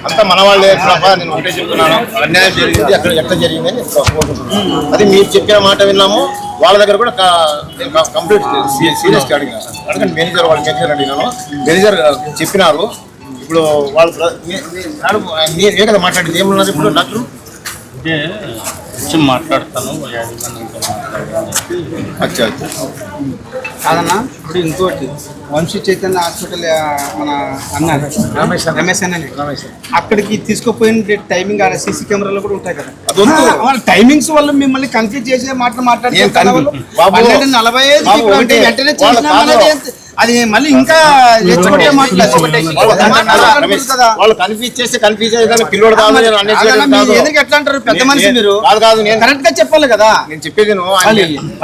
అంతా మన వాళ్ళే నేను ఒకటే చెప్తున్నాను, అన్యాయం జరిగింది అక్కడ ఎట్లా జరిగింది అని కోరుకుంటున్నాను. అది మీరు చెప్పిన మాట విన్నాము. వాళ్ళ దగ్గర కూడా నేను కంప్లీట్ సీరియస్గా అడిగినాను. అడగండి మేనేజర్ అడిగినాను. మేనేజర్ చెప్పినారు. ఇప్పుడు వాళ్ళు ఏ కదా మాట్లాడింది ఏమున్నది ఇప్పుడు డాక్టర్ మాట్లాడతాను. కాదన్నా ఇప్పుడు ఇంకోటి వంశీ చైతన్య హాస్పిటల్ మన అన్న రమేష్ అన్నని అక్కడికి తీసుకుపోయిన టైమింగ్ ఆడ సీసీ కెమెరాలు కూడా ఉంటాయి కదా, వాళ్ళ టైమింగ్స్ వల్ల మిమ్మల్ని కన్ఫ్యూజ్ చేసే మాటలు మాట్లాడి 12:45 వెంటనే అది మళ్ళీ ఇంకా వాళ్ళు కన్ఫ్యూజ్ చేస్తే కన్ఫ్యూజ్ పిల్లడు కాదు. ఎందుకు ఎట్లా అంటారు పెద్ద మనిషి మీరు? కరెక్ట్ గా చెప్పాలి కదా. నేను చెప్పేది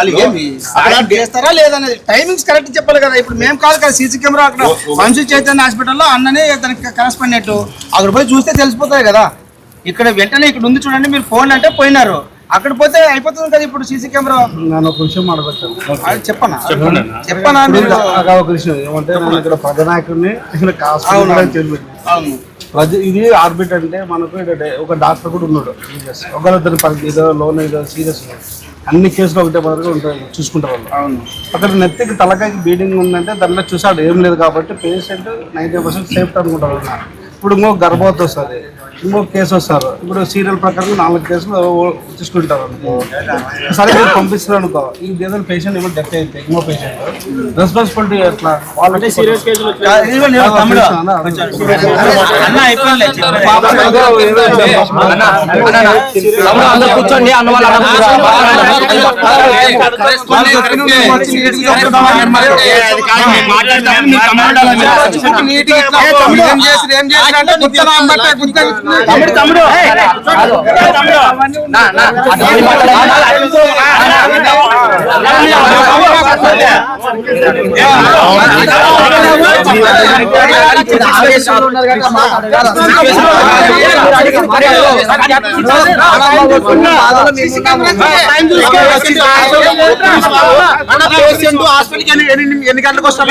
వాళ్ళు ఏమి చేస్తారా లేదనేది టైమింగ్స్ కరెక్ట్ చెప్పాలి కదా. ఇప్పుడు మేము కాదు కదా సీసీ కెమెరా అక్కడ వంశీ చైతన్య హాస్పిటల్లో అన్ననే దానికి కరెస్పాండెంట్ అక్కడ పోయి చూస్తే తెలిసిపోతాయి కదా. ఇక్కడ వెంటనే ఇక్కడ ఉంది చూడండి, మీరు ఫోన్ అంటే పోయినారు, అక్కడ పోతే అయిపోతుంది కదా. ఇప్పుడు సీసీ కెమెరా నేను ఒక విషయం మాట్లాడతాను, చెప్పనా ఒక విషయం ఏమంటే నేను ఇక్కడ ప్రజానాయకుడిని ఇది ఆర్బిట్ అంటే మనకు ఒక డాక్టర్ కూడా ఉన్నాడు. ఒకరిద్దరు ఏదో లోన్ ఏదో సీరియస్ అన్ని కేసులు ఒకటే పదగా ఉంటాయి, చూసుకుంటారు వాళ్ళు. అవును, అక్కడ నెత్తికి తలకాయకి బీడింగ్ ఉందంటే దాంట్లో చూసాడు ఏం లేదు కాబట్టి పేషెంట్ 90% సేఫ్టీ అనుకుంటారు. ఇప్పుడు ఇంకో గర్భవతి వస్తుంది, ఇంకో కేసు వస్తారు. ఇప్పుడు సీరియల్ ప్రకారం 4 కేసులు తీసుకుంటారు అనుకో. సరే మీరు పంపిస్తారు అనుకో, ఇంకేదో పేషెంట్ ఏమో డెత్ అయితే ఇంకో పేషెంట్ రెస్పాన్సిబిలిటీ ఎట్లా వాళ్ళంటే సీరియస్ కేసులు కూర్చోండి అన్న తమ్ముడు ఎన్ని గంటలకు వస్తారు?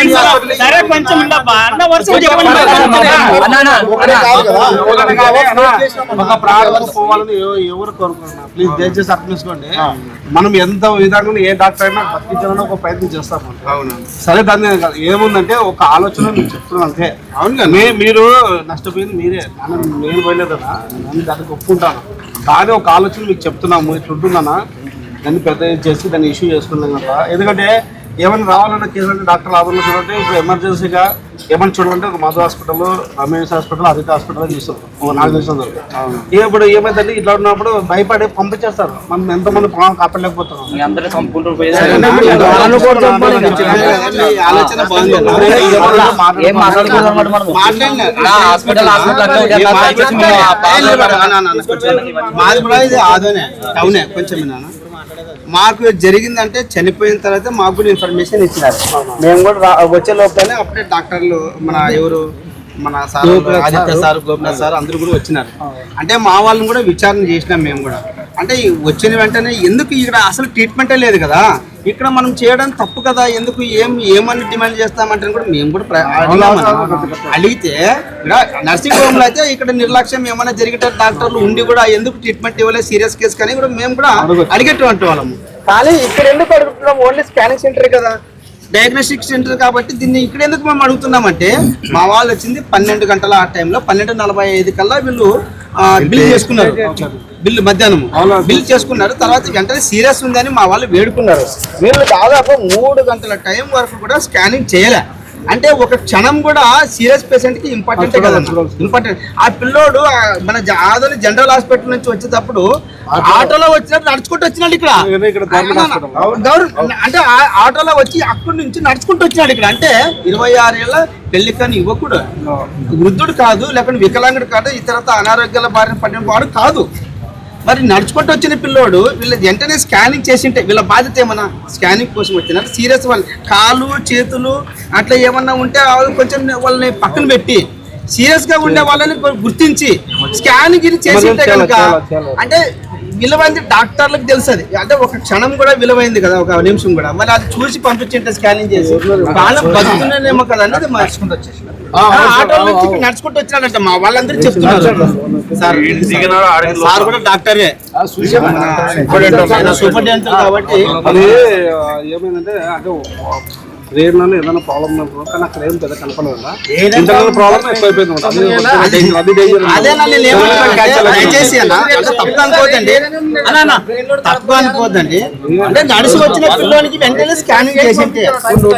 ఒక ప్రాణం పోవాలని ఎవరు కోరుకుంటున్నారు? ప్లీజ్ దయచేసి అర్థం చేసుకోండి. మనం ఎంత విధంగా ఏ డాక్టర్ అయినా బతికించాలని ఒక ప్రయత్నం చేస్తాం. సరే దాన్ని ఏముందంటే ఒక ఆలోచన మీకు చెప్తున్నాను అంతే. అవును, మీరు నష్టపోయింది మీరే, నేను పోయలేదు కదా, నేను దానికి ఒప్పుకుంటాను. కానీ ఒక ఆలోచన మీకు చెప్తున్నాము, ఇట్లా ఉంటుందన్నా దాన్ని పెద్ద చేసి దాన్ని ఇష్యూ చేసుకున్నాం కదా. ఎందుకంటే ఏమైనా రావాలన్న కేసు అంటే డాక్టర్ ఆధారంలో చూడండి. ఇప్పుడు ఎమర్జెన్సీగా ఏమైనా చూడాలంటే ఒక Madhu hospital, Ramesh hospital, Aditya hospital చూస్తాం. నాకు తెలిసిన ఇప్పుడు ఏమైందంటే ఇట్లా ఉన్నప్పుడు భయపడి పంపించేస్తారు. మనం ఎంతమంది ప్రాణం కాపాడలేకపోతున్నాం. మాది కూడా ఇది ఆదోనే టౌనే కొంచెం మాకు జరిగిందంటే చనిపోయిన తర్వాత మాకు కూడా ఇన్ఫర్మేషన్ ఇచ్చినారు. మేము కూడా వచ్చే లోపలనే అప్పుడే డాక్టర్లు మన ఎవరు మన sir Aditya sir, Gopinath sir అందరూ కూడా వచ్చినారు. అంటే మా వాళ్ళని కూడా విచారణ చేసినాం మేము కూడా. అంటే వచ్చిన వెంటనే ఎందుకు ఇక్కడ అసలు ట్రీట్మెంటే లేదు కదా, ఇక్కడ మనం చేయడం తప్పు కదా, ఎందుకు ఏమని డిమాండ్ చేస్తామంటే కూడా మేము కూడా అడిగితే ఇక్కడ నర్సింగ్ హోమ్లో అయితే ఇక్కడ నిర్లక్ష్యం ఏమైనా జరిగేట డాక్టర్లు ఉండి కూడా ఎందుకు ట్రీట్మెంట్ ఇవ్వలేదు సీరియస్ కేసు కానీ కూడా మేము కూడా అడిగేటువంటి వాళ్ళము. కానీ ఇక్కడ ఎందుకు అడుగుతున్నాం? ఓన్లీ స్కానింగ్ సెంటర్ కదా, డయాగ్నోస్టిక్ సెంటర్ కాబట్టి దీన్ని ఇక్కడ ఎందుకు మేము అడుగుతున్నామంటే మా వాళ్ళు వచ్చింది 12 గంటల ఆ టైంలో 12:45 కల్లా వీళ్ళు బిల్ చేసుకున్నారు. బిల్లు మధ్యాహ్నం బిల్ చేసుకున్నారు. తర్వాత వెంటనే సీరియస్ ఉందని మా వాళ్ళు వేడుకున్నారు. వీళ్ళు దాదాపు 3 గంటల టైం వరకు కూడా స్కానింగ్ చేయలే. అంటే ఒక క్షణం కూడా సీరియస్ పేషెంట్ కి ఇంపార్టెంట్ కదా, ఇంపార్టెంట్. ఆ పిల్లోడు మన ఆదోని జనరల్ హాస్పిటల్ నుంచి వచ్చేటప్పుడు ఆటోలో వచ్చినట్టు నడుచుకుంటూ వచ్చినాడు ఇక్కడ. అంటే ఆటోలో వచ్చి అక్కడి నుంచి నడుచుకుంటూ వచ్చినాడు ఇక్కడ. అంటే 26 ఏళ్ళ పెళ్లి కాని యువకుడు, వృద్ధుడు కాదు, లేకపోతే వికలాంగుడు కాదు, ఇతరత అనారోగ్యాల బారిన పడిన వాడు కాదు. మరి నడుచుకుంటూ వచ్చిన పిల్లోడు వీళ్ళ వెంటనే స్కానింగ్ చేసింటే వీళ్ళ బాధ్యత ఏమన్నా స్కానింగ్ కోసం వచ్చినారు. సీరియస్ వాళ్ళు కాళ్ళు చేతులు అట్లా ఏమన్నా ఉంటే కొంచెం వాళ్ళని పక్కన పెట్టి సీరియస్ గా ఉండే వాళ్ళని గుర్తించి స్కానింగ్ ఇది చేసింటే కనుక అంటే విలువైంది డాక్టర్లకు తెలుస్తుంది. అంటే ఒక క్షణం కూడా విలువైంది కదా, ఒక నిమిషం కూడా. మరి అది చూసి పంపించింటే స్కానింగ్ చేసి వాళ్ళ బతుకునేమో కదా అనేది మార్చుకుంటూ వచ్చేసి ఆటోలో నుంచి ఇక్కడ నడుచుకుంటూ వచ్చినాడంట మా వాళ్ళందరూ చెప్తున్నారు సార్. సార్ కూడా డాక్టరే సూపరింటెండెంట్ కాబట్టి. అది ఏమైందంటే అంటే ట్రైన్లో ఏదైనా ప్రాబ్లం ఉన్నప్పుడు కానీ అక్కడ ఏం పెద్ద కనపడదు ప్రాబ్లం ఎక్కువైపోయింది. అదేనా నేను ఏమంటున్నాను, దయచేసి అన్న అంటే తప్పు అనుకోవద్దండి అన్న, తప్పు అనుకోవద్దండి. అంటే నడిచి వచ్చిన పిల్లోనికి వెంటనే స్కానింగ్ చేసింటే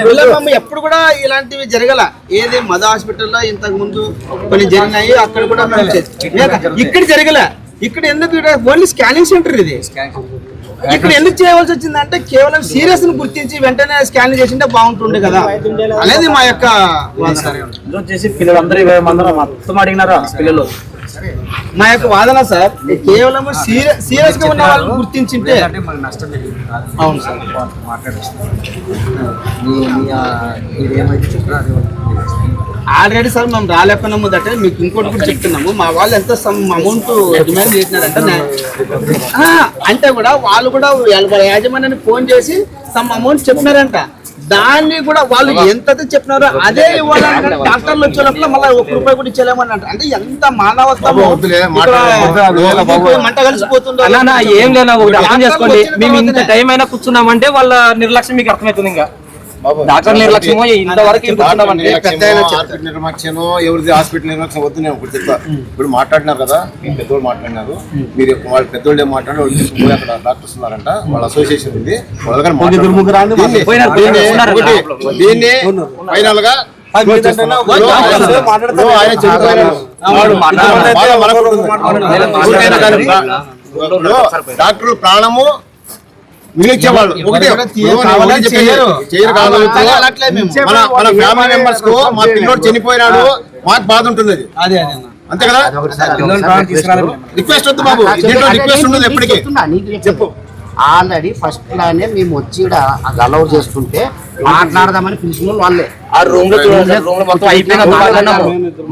పిల్లలమ్మ ఎప్పుడు కూడా ఇలాంటివి జరగల. ఏది మద హాస్పిటల్లో ఇంతకు ముందు కొన్ని జరిగినాయి, అక్కడ కూడా ఇక్కడ జరగల. ఇక్కడ ఎందుకు ఓన్లీ స్కానింగ్ సెంటర్ ఇది. ఇక్కడ ఎందుకు చేయవలసి వచ్చిందంటే కేవలం సీరియస్ ని గుర్తించి వెంటనే స్కానింగ్ చేసింటే బాగుంటుండే కదా అనేది మా యొక్క వచ్చేసి పిల్లలందరూ 20 మంది మొత్తం అడిగినారు పిల్లలు. మా యొక్క వాదన సార్, కేవలం సీరియస్ గా ఉన్న వాళ్ళని గుర్తించింటే అవును సార్. ఆల్రెడీ సార్ మేము రాలేకున్నాము అంటే మీకు ఇంకోటి కూడా చెప్తున్నాము. మా వాళ్ళు ఎంత అమౌంట్ డిమాండ్ చేసినారంటే అంటే కూడా వాళ్ళు కూడా యాజమాన్యాన్ని ఫోన్ చేసి సమ్ అమౌంట్ చెప్పినారంట. దాన్ని కూడా వాళ్ళు ఎంత చెప్పినారో అదే ఇవ్వాలని డాక్టర్లు వచ్చే లోపల మళ్ళీ ₹1 కూడా ఇచ్చేలేమని అంట. అంటే ఎంత మానవత్వం మంట కలిసిపోతుందో. ఏం లేదా అర్థం చేసుకోండి. మేము ఇంత టైం అయినా కూర్చున్నామంటే వాళ్ళ నిర్లక్ష్యం మీకు అర్థమవుతుంది. ఇంకా డాక్టర్ నిర్లక్ష్యమో ఇంతవరకు నిర్లక్ష్యమో ఎవరిది హాస్పిటల్ నిర్లక్ష్యం వద్దు. నేను ఇప్పుడు చెప్తా. ఇప్పుడు మాట్లాడినారు కదా, మీ పెద్దోళ్ళు మాట్లాడినారు. మీరు వాళ్ళ పెద్దోళ్ళు ఏం మాట్లాడి వాళ్ళు తీసుకుపోయి అక్కడ డాక్టర్స్ ఉన్నారంట, వాళ్ళ అసోసియేషన్ ఉంది. దీన్ని ఫైనల్ గా డాక్టర్లు ప్రాణము మిగిలిచ్చేవాళ్ళు ఒకటే చేయరు కాదు. మన ఫ్యామిలీ మెంబర్స్ కు మా పిల్లోడు చనిపోయినాడు, మాకు బాధ ఉంటుంది. అది అంతే కదా. రిక్వెస్ట్ వద్దు బాబు, దీంట్లో రిక్వెస్ట్ ఉండదు ఎప్పటికీ. చెప్పు. ఆల్రెడీ ఫస్ట్ లానే మేము వచ్చి అలౌ చేస్తుంటే మాట్లాడదామని పిలిచిన వాళ్ళు వాళ్ళే ఆ రూమ్ లో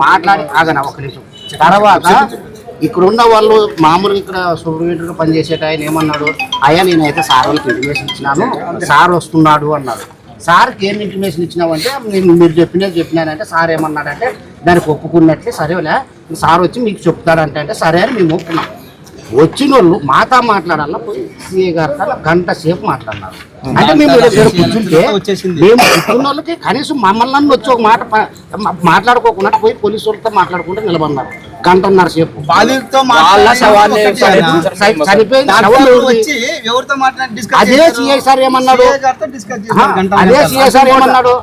మాట్లాడి ఆగనా ఒక నిమిషం. తర్వాత ఇక్కడ ఉన్న వాళ్ళు మామూలుగా ఇక్కడ సూపర్వైజర్గా పనిచేసేట ఆయన ఏమన్నాడు, అయ్యా నేనైతే సార్ వాళ్ళకి ఇంటిమేషన్ ఇచ్చినాను, సార్ వస్తున్నాడు అన్నాడు. సార్కి ఏం ఇంటిమేషన్ ఇచ్చినావంటే మీరు చెప్పినానంటే సార్ ఏమన్నాడంటే దానికి ఒప్పుకున్నట్లే, సరేలే సార్ వచ్చి మీకు చెప్తాడంటే సరే అని మేము ఒప్పుకున్నాం. వచ్చిన వాళ్ళు మాతో మాట్లాడాల పోయి సిఏ గారితో గంట సేపు మాట్లాడినారు. అంటే మేము కూర్చుంటే మేము కూర్చున్న వాళ్ళకి కనీసం మమ్మల్ని వచ్చి ఒక మాట మాట్లాడుకోకుండా పోయి పోలీసు వాళ్ళతో మాట్లాడుకుంటూ నిలబడినారు 1.5 గంట సేపు. అదే సిఐ సార్ ఏమన్నాడు, అదే సిఐ సార్ ఏమన్నాడు,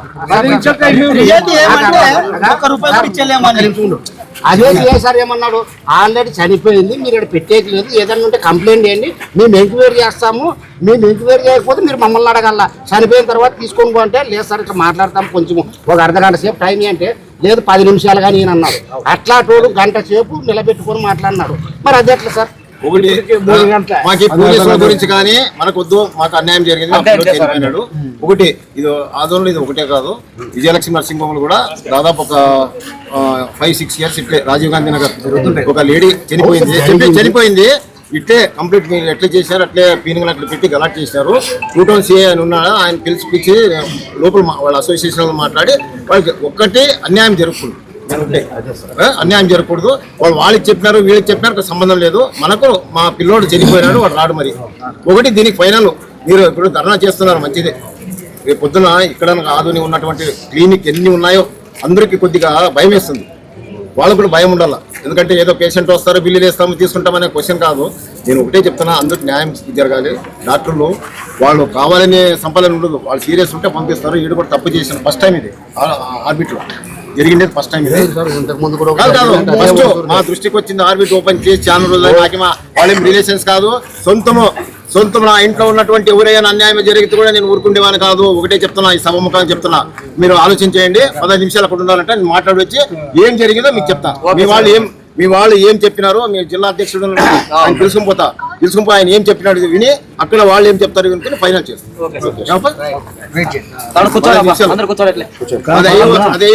ఆల్రెడీ చనిపోయింది, మీరు ఇక్కడ పెట్టేయలేదు, ఏదన్నా ఉంటే కంప్లైంట్ చేయండి, మేము ఎంక్వైరీ చేస్తాము, మేము ఎంక్వైరీ చేయకపోతే మీరు మమ్మల్ని అడగల, చనిపోయిన తర్వాత తీసుకొని పోంటే లేదు సార్ ఇట్లా మాట్లాడతాం కొంచెం ఒక 1/2 గంట సేపు టైం అంటే లేదు 10 నిమిషాలు కానీ నేను అన్నాడు. అట్లా తోడు 1 గంట సేపు నిలబెట్టుకొని మాట్లాడినాడు. మరి అది ఎట్లా సార్? ఒకటి మాకు పోలీసుల గురించి కానీ మనకు వద్దు, మాకు అన్యాయం జరిగింది, చనిపోయినాడు. ఒకటి ఇది ఆందోళన, ఇది ఒకటే కాదు, విజయలక్ష్మి నర్సింగ్ హోమ్లు కూడా దాదాపు ఒక 5-6 ఇయర్స్ ఇట్లే రాజీవ్ గాంధీ నగర్ ఒక లేడీ చనిపోయింది. ఇట్లే కంప్లీట్ ఎట్లా చేశారు, అట్లే పీనింగ్ అట్లా పెట్టి గలాట్ చేశారు. 2 సిఐ అని ఉన్నాడు, ఆయన పిలిచి లోపల వాళ్ళ అసోసియేషన్ మాట్లాడి వాళ్ళకి ఒక్కటి అన్యాయం జరుగుతుంది, అన్యాయం జరగకూడదు. వాళ్ళకి చెప్పినారు వీళ్ళకి చెప్పినారు సంబంధం లేదు, మనకు మా పిల్లోడు చనిపోయినాడు, వాడు రాడు. మరి ఒకటి దీనికి ఫైనల్ మీరు ఇప్పుడు ధర్నా చేస్తున్నారు మంచిదే. రేపు పొద్దున ఇక్కడ ఆధునిక ఉన్నటువంటి క్లినిక్ ఎన్ని ఉన్నాయో అందరికీ కొద్దిగా భయం వేస్తుంది. వాళ్ళకు కూడా భయం ఉండాలి. ఎందుకంటే ఏదో పేషెంట్ వస్తారు బిల్లులు వేస్తాము తీసుకుంటామనే క్వశ్చన్ కాదు. నేను ఒకటే చెప్తున్నా, అందరికి న్యాయం జరగాలి. డాక్టర్లు వాళ్ళు కావాలనే సంపాదన ఉండదు, వాళ్ళు సీరియస్ ఉంటే పంపిస్తారు. ఈడు కూడా తప్పు చేసిన ఫస్ట్ టైం ఇది ఆర్బిట్లో జరిగింది, ఫస్ట్ టైం ఇది కాదు. ఫస్ట్ మా దృష్టికి వచ్చింది ఆర్బిట్ ఓపెన్ చేసి చాలా రోజులు. నాకు వాళ్ళేం రిలేషన్స్ కాదు, సొంతం నా ఇంట్లో ఉన్నటువంటి ఎవరైనా అన్యాయం జరిగితే కూడా నేను ఊరుకుండేవాని కాదు. ఒకటే చెప్తున్నా, ఈ సభముఖంగా చెప్తున్నా, మీరు ఆలోచించేయండి. 15 నిమిషాలు అక్కడ ఉండాలంటే నేను మాట్లాడి వచ్చి ఏం జరిగిందో మీకు చెప్తా. మీ వాళ్ళు ఏం చెప్పినారో మీ జిల్లా అధ్యక్షుడు ఆయన తెలుసుకుని ఆయన ఏం చెప్పినాడు విని అక్కడ వాళ్ళు ఏం చెప్తారు వినుకుని ఫైనల్ చేస్తాం. అదే